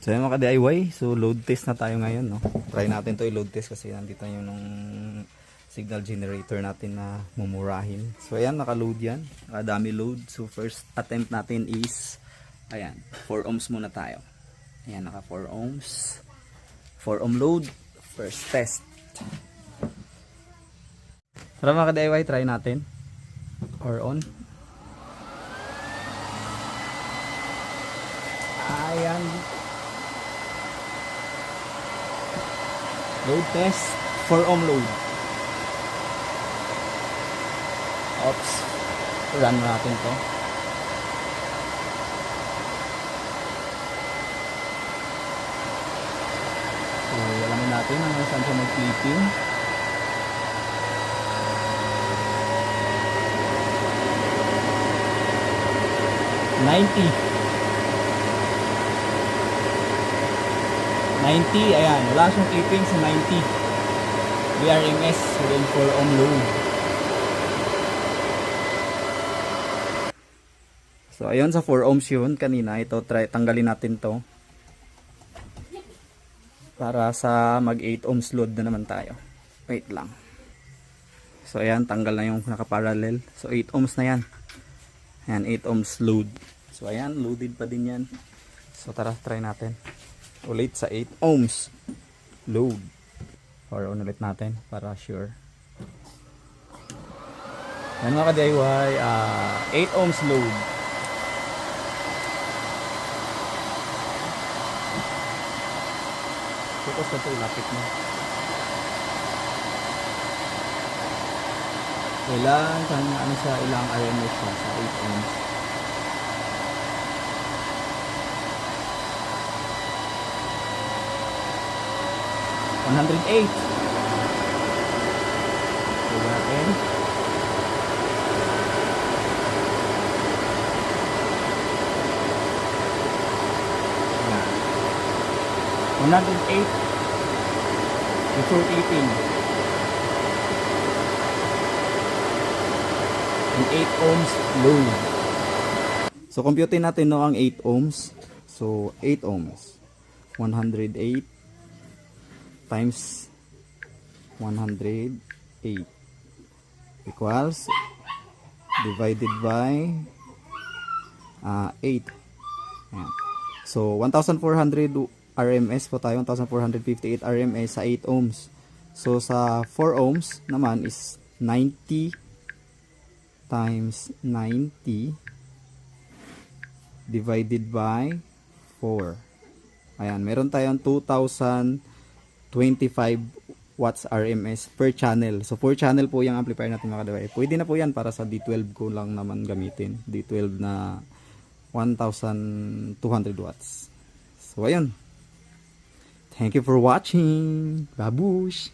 So yun mga ka-DIY, so load test na tayo ngayon, no? Try natin to i-load test kasi nandito yung nung signal generator natin na mumurahin. So ayan, naka-load yan, nakadami load. So first attempt natin is, ayan, 4 ohms muna tayo. Ayan, naka 4 ohms, 4 ohm load, first test. Tara mga ka-DIY, try natin. Or on. Ayan. Load test, 4 ohm load. Oops. Run natin to. So, alamin natin hanggang saan siya mag-clipping. Ayan, wala siyang clipping sa 90 VRMS with 4 ohm load. So ayun, sa 4 ohms yun kanina. Ito, tanggalin natin to para sa mag 8 ohms load na naman tayo. Wait lang. So ayan, tanggal na yung nakaparallel. So 8 ohms na yan. Ayan, 8 ohms load. So ayan, loaded pa din yan. So tara, try natin ulit sa 8 ohms load. Or on ulit natin para sure. Ayan mga ka-DIY, 8 ohms load. Focus na ito, ilapit mo. Kailangan ano sa ilang RMS siya sa 8 ohms. $108. So natin. Yan. 108 before eating. And 8 ohms load. So computein natin no ang 8 ohms. So 8 ohms. 108 times 108 equals divided by 8. Ayan. So 1,400 RMS po tayo, 1,458 RMS sa 8 ohms. So sa 4 ohms naman is 90 times 90 divided by 4. Ayan, meron tayong 2,025 watts RMS per channel. So 4 channel po yung amplifier natin mga ka-DIY. Pwede na po yan para sa D12 ko lang naman gamitin. D12 na 1,200 watts. So ayun. Thank you for watching. Babush!